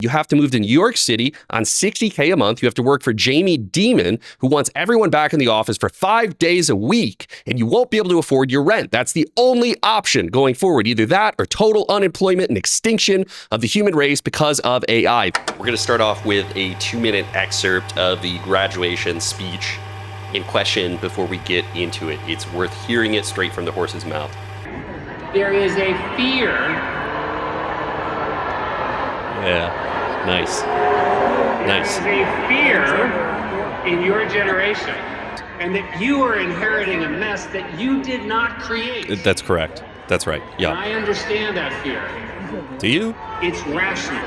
You have to move to New York City on $60K a month. You have to work for Jamie Dimon, who wants everyone back in the office for 5 days a week, and you won't be able to afford your rent. That's the only option going forward. Either that or total unemployment and extinction of the human race because of AI. We're going to start off with a 2-minute excerpt of the graduation speech in question before we get into it. It's worth hearing it straight from the horse's mouth. There is a fear. Yeah. Nice. Nice. There is a fear in your generation, and that you are inheriting a mess that you did not create. That's correct. That's right. Yeah. And I understand that fear. Do you? It's rational,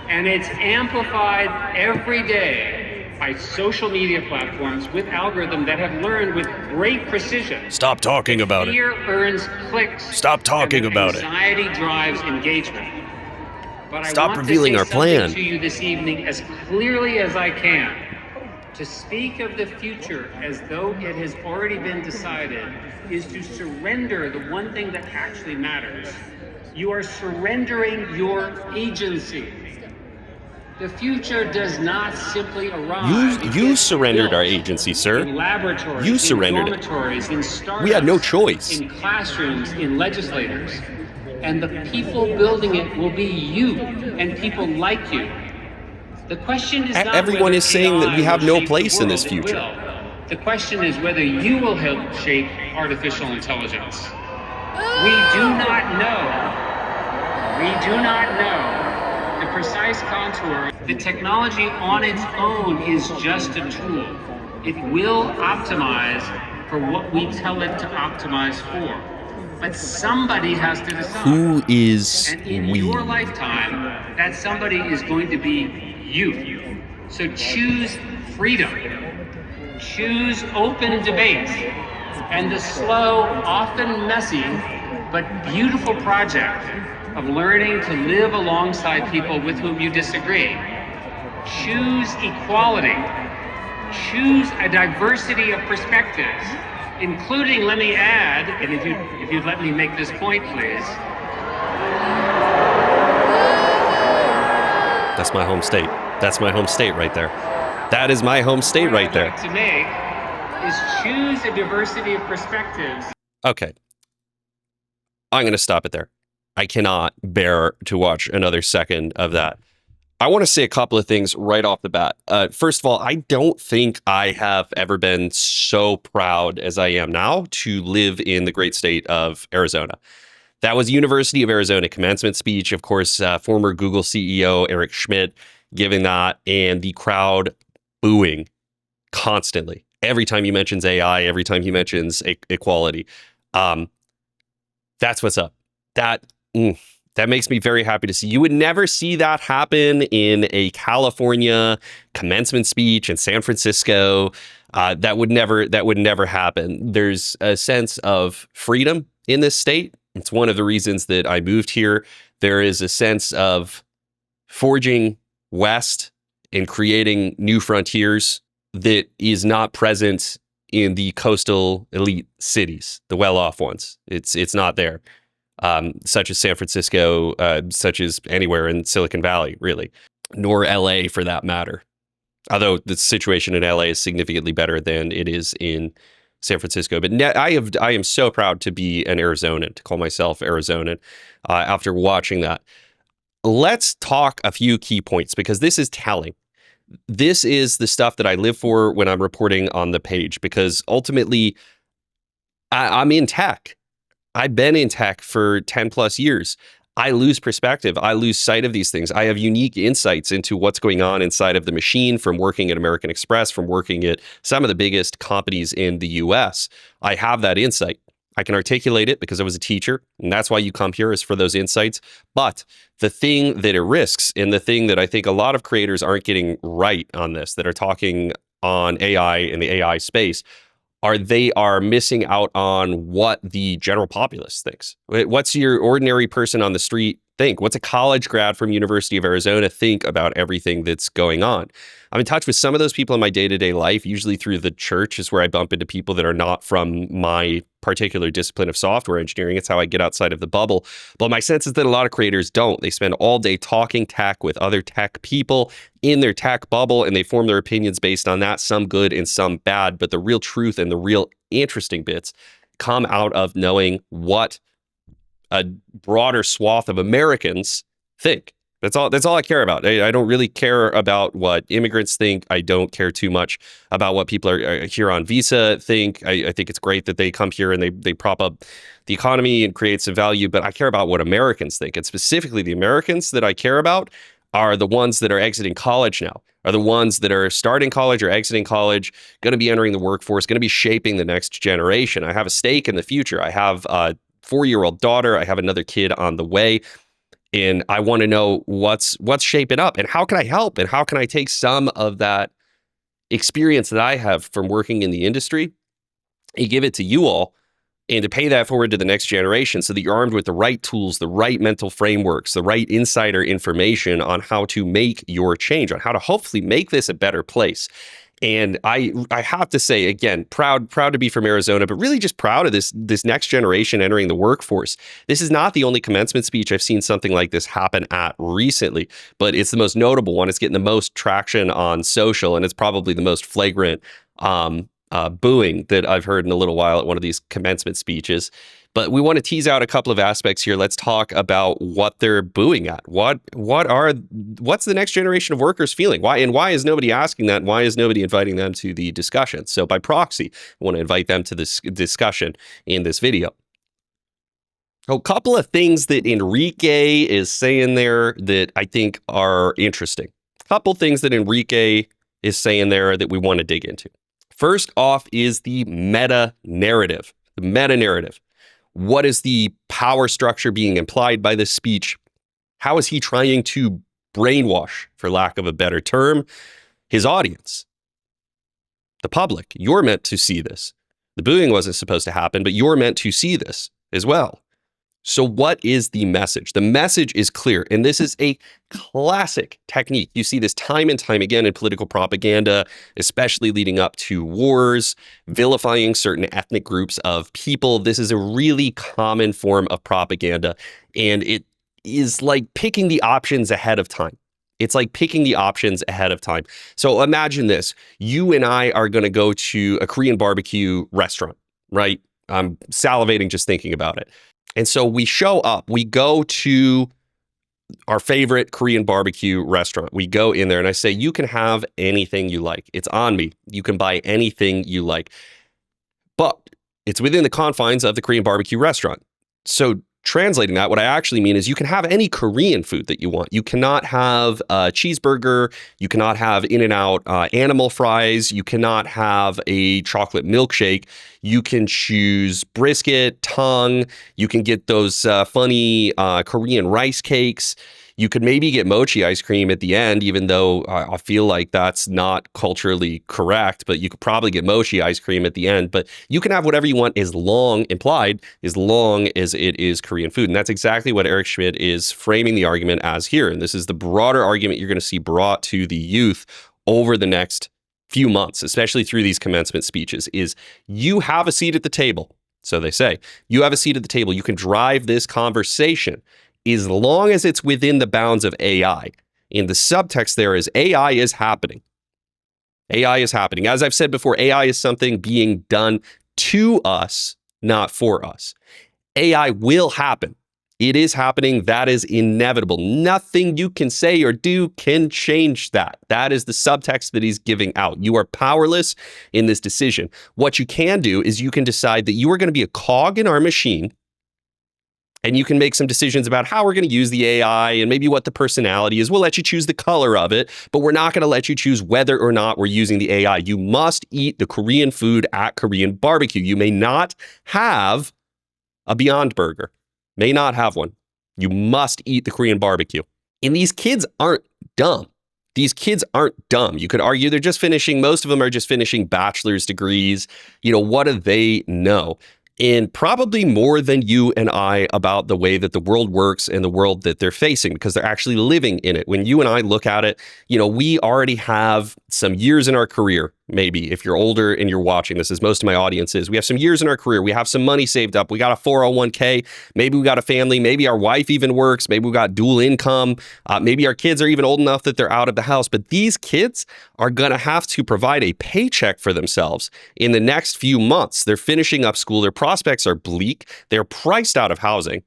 and it's amplified every day by social media platforms with algorithms that have learned with great precision. Stop talking about it. Fear earns clicks. Stop talking about it. Anxiety drives engagement. But Stop revealing our plan. To you this evening as clearly as I can. To speak of the future as though it has already been decided is to surrender the one thing that actually matters. You are surrendering your agency. The future does not simply arrive. You surrendered our agency, sir. In laboratories, you surrendered in dormitories, in startups, we had no choice. In classrooms, in legislators. And the people building it will be you and people like you. The question is not everyone is saying that we have no place in this future. The question is whether you will help shape artificial intelligence. We do not know. We do not know the precise contour. The technology on its own is just a tool. It will optimize for what we tell it to optimize for. But somebody has to decide. Who is and in we? Your lifetime, that somebody is going to be you. So choose freedom. Choose open debate. And the slow, often messy, but beautiful project of learning to live alongside people with whom you disagree. Choose equality. Choose a diversity of perspectives. Including, let me add, and if you'd let me make this point, please. That's my home state. That's my home state right there. That is my home state right there. What I'd like to make is choose a diversity of perspectives. Okay. I'm going to stop it there. I cannot bear to watch another second of that. I want to say a couple of things right off the bat. First of all, I don't think I have ever been so proud as I am now to live in the great state of Arizona. That was University of Arizona commencement speech. Of course, former Google CEO Eric Schmidt giving that, and the crowd booing constantly. Every time he mentions AI, every time he mentions equality. That's what's up. That makes me very happy to see. You would never see that happen in a California commencement speech in San Francisco. That would never happen. There's a sense of freedom in this state. It's one of the reasons that I moved here. There is a sense of forging west and creating new frontiers that is not present in the coastal elite cities, the well-off ones. It's not there. Such as San Francisco, such as anywhere in Silicon Valley, really, nor LA for that matter. Although the situation in LA is significantly better than it is in San Francisco. But I am so proud to be an Arizonan, to call myself Arizonan after watching that. Let's talk a few key points because this is telling. This is the stuff that I live for when I'm reporting on the page, because ultimately I'm in tech. I've been in tech for 10 plus years. I lose perspective. I lose sight of these things. I have unique insights into what's going on inside of the machine from working at American Express, from working at some of the biggest companies in the US. I have that insight. I can articulate it because I was a teacher, and that's why you come here, is for those insights. But the thing that it risks, and the thing that I think a lot of creators aren't getting right on this, that are talking on AI in the AI space, they are missing out on what the general populace thinks. What's your ordinary person on the street think? What's a college grad from University of Arizona think about everything that's going on? I'm in touch with some of those people in my day-to-day life, usually through the church is where I bump into people that are not from my particular discipline of software engineering. It's how I get outside of the bubble. But my sense is that a lot of creators don't. They spend all day talking tech with other tech people in their tech bubble, and they form their opinions based on that, some good and some bad. But the real truth and the real interesting bits come out of knowing what a broader swath of Americans think. That's all I care about. I don't really care about what immigrants think. I don't care too much about what people are here on visa think. I think it's great that they come here and they prop up the economy and create some value, but I care about what Americans think. And specifically the Americans that I care about are the ones that are exiting college now, are the ones that are starting college or exiting college, going to be entering the workforce, going to be shaping the next generation. I have a stake in the future. I have 4-year-old daughter. I have another kid on the way. And I want to know what's shaping up and how can I help and how can I take some of that experience that I have from working in the industry and give it to you all and to pay that forward to the next generation so that you're armed with the right tools, the right mental frameworks, the right insider information on how to make your change, on how to hopefully make this a better place. And I have to say, again, proud to be from Arizona, but really just proud of this next generation entering the workforce. This is not the only commencement speech I've seen something like this happen at recently, but it's the most notable one. It's getting the most traction on social, and it's probably the most flagrant booing that I've heard in a little while at one of these commencement speeches. But we want to tease out a couple of aspects here. Let's talk about what they're booing at. What's the next generation of workers feeling? Why is nobody asking that? Why is nobody inviting them to the discussion? So by proxy, I want to invite them to this discussion in this video. A couple of things that Enrique is saying there that I think are interesting. A couple things that Enrique is saying there that we want to dig into. First off is the meta narrative. The meta narrative. What is the power structure being implied by this speech? How is he trying to brainwash, for lack of a better term, his audience? The public. You're meant to see this. The booing wasn't supposed to happen, but you're meant to see this as well. So what is the message? The message is clear, and this is a classic technique. You see this time and time again in political propaganda, especially leading up to wars, vilifying certain ethnic groups of people. This is a really common form of propaganda, and it is like picking the options ahead of time. It's like picking the options ahead of time. So imagine this. You and I are going to go to a Korean barbecue restaurant, right? I'm salivating just thinking about it. And so we show up, we go to our favorite Korean barbecue restaurant. We go in there and I say, you can have anything you like. It's on me. You can buy anything you like. But it's within the confines of the Korean barbecue restaurant. So translating that, what I actually mean is you can have any Korean food that you want. You cannot have a cheeseburger. You cannot have In-N-Out animal fries. You cannot have a chocolate milkshake. You can choose brisket, tongue. You can get those funny Korean rice cakes. You could maybe get mochi ice cream at the end, even though I feel like that's not culturally correct, but you could probably get mochi ice cream at the end. But you can have whatever you want as long as it is Korean food. And that's exactly what Eric Schmidt is framing the argument as here. And this is the broader argument you're going to see brought to the youth over the next few months, especially through these commencement speeches, is you have a seat at the table. So they say, you have a seat at the table. You can drive this conversation as long as it's within the bounds of AI. And the subtext there is AI is happening. AI is happening. As I've said before, AI is something being done to us, not for us. AI will happen. It is happening. That is inevitable. Nothing you can say or do can change that. That is the subtext that he's giving out. You are powerless in this decision. What you can do is you can decide that you are going to be a cog in our machine, and you can make some decisions about how we're going to use the AI and maybe what the personality is. We'll let you choose the color of it, but we're not going to let you choose whether or not we're using the AI. You must eat the Korean food at Korean barbecue. You may not have a Beyond Burger. May not have one. You must eat the Korean barbecue. And these kids aren't dumb. These kids aren't dumb. You could argue they're just finishing, most of them are just finishing bachelor's degrees. You know, what do they know? and probably more than you and I about the way that the world works and the world that they're facing, because they're actually living in it. When you and I look at it, we already have some years in our career. Maybe if you're older and you're watching this, as most of my audience is, we have some years in our career. We have some money saved up. We got a 401k. Maybe we got a family. Maybe our wife even works. Maybe we got dual income. Maybe our kids are even old enough that they're out of the house. But these kids are going to have to provide a paycheck for themselves in the next few months. They're finishing up school. Their prospects are bleak. They're priced out of housing,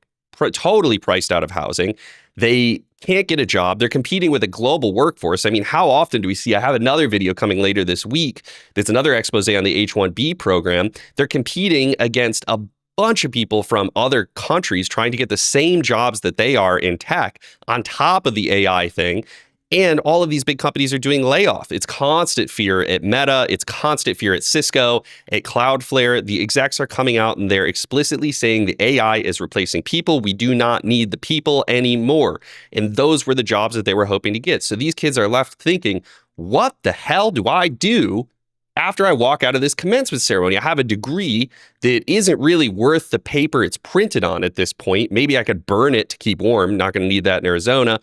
totally priced out of housing. They can't get a job. They're competing with a global workforce. I mean, how often do we see? I have another video coming later this week. That's another expose on the H-1B program. They're competing against a bunch of people from other countries trying to get the same jobs that they are in tech on top of the AI thing. And all of these big companies are doing layoff. It's constant fear at Meta. It's constant fear at Cisco, at Cloudflare. The execs are coming out and they're explicitly saying the AI is replacing people. We do not need the people anymore. And those were the jobs that they were hoping to get. So these kids are left thinking, what the hell do I do after I walk out of this commencement ceremony? I have a degree that isn't really worth the paper it's printed on at this point. Maybe I could burn it to keep warm. Not going to need that in Arizona.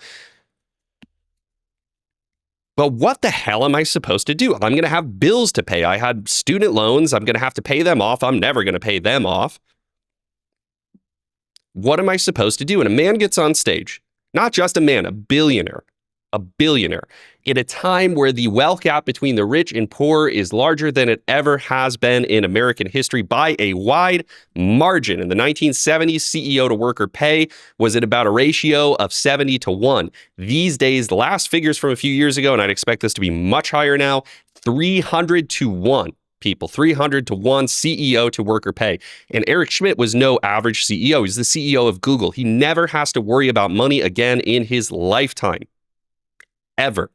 But what the hell am I supposed to do? I'm going to have bills to pay. I had student loans. I'm going to have to pay them off. I'm never going to pay them off. What am I supposed to do? And a man gets on stage, not just a man, a billionaire, at a time where the wealth gap between the rich and poor is larger than it ever has been in American history by a wide margin. In the 1970s, CEO to worker pay was at about a ratio of 70-1. These days, the last figures from a few years ago, and I'd expect this to be much higher now, 300-1. People, 300-1 CEO to worker pay. And Eric Schmidt was no average CEO. He's the CEO of Google. He never has to worry about money again in his lifetime. Ever.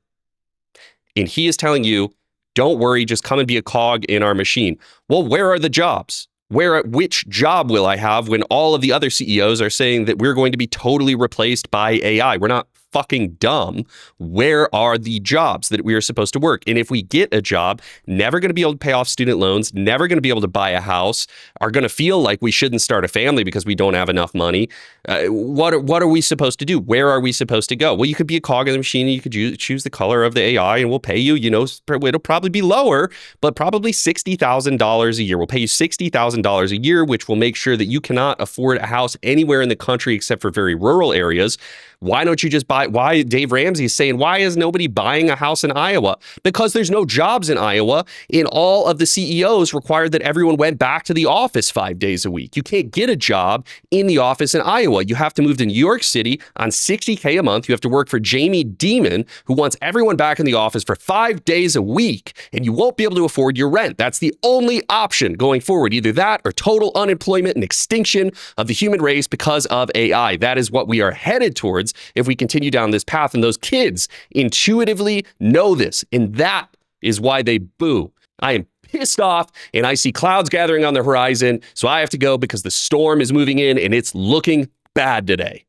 And he is telling you, don't worry, just come and be a cog in our machine. Well, where are the jobs? Which job will I have when all of the other CEOs are saying that we're going to be totally replaced by AI? We're not fucking dumb. Where are the jobs that we are supposed to work? And if we get a job, never going to be able to pay off student loans, never going to be able to buy a house, are going to feel like we shouldn't start a family because we don't have enough money. What are we supposed to do? Where are we supposed to go? Well, you could be a cog in the machine and you could choose the color of the AI and we'll pay you, it'll probably be lower, but probably $60,000 a year. We'll pay you $60,000 a year, which will make sure that you cannot afford a house anywhere in the country except for very rural areas. Why don't you just buy? Why Dave Ramsey is saying, why is nobody buying a house in Iowa? Because there's no jobs in Iowa, and all of the CEOs required that everyone went back to the office 5 days a week. You can't get a job in the office in Iowa. You have to move to New York City on $60K a month. You have to work for Jamie Dimon, who wants everyone back in the office for 5 days a week, and you won't be able to afford your rent. That's the only option going forward. Either that or total unemployment and extinction of the human race because of AI. That is what we are headed towards if we continue down this path. And those kids intuitively know this. And that is why they boo. I am pissed off and I see clouds gathering on the horizon. So I have to go because the storm is moving in and it's looking bad today.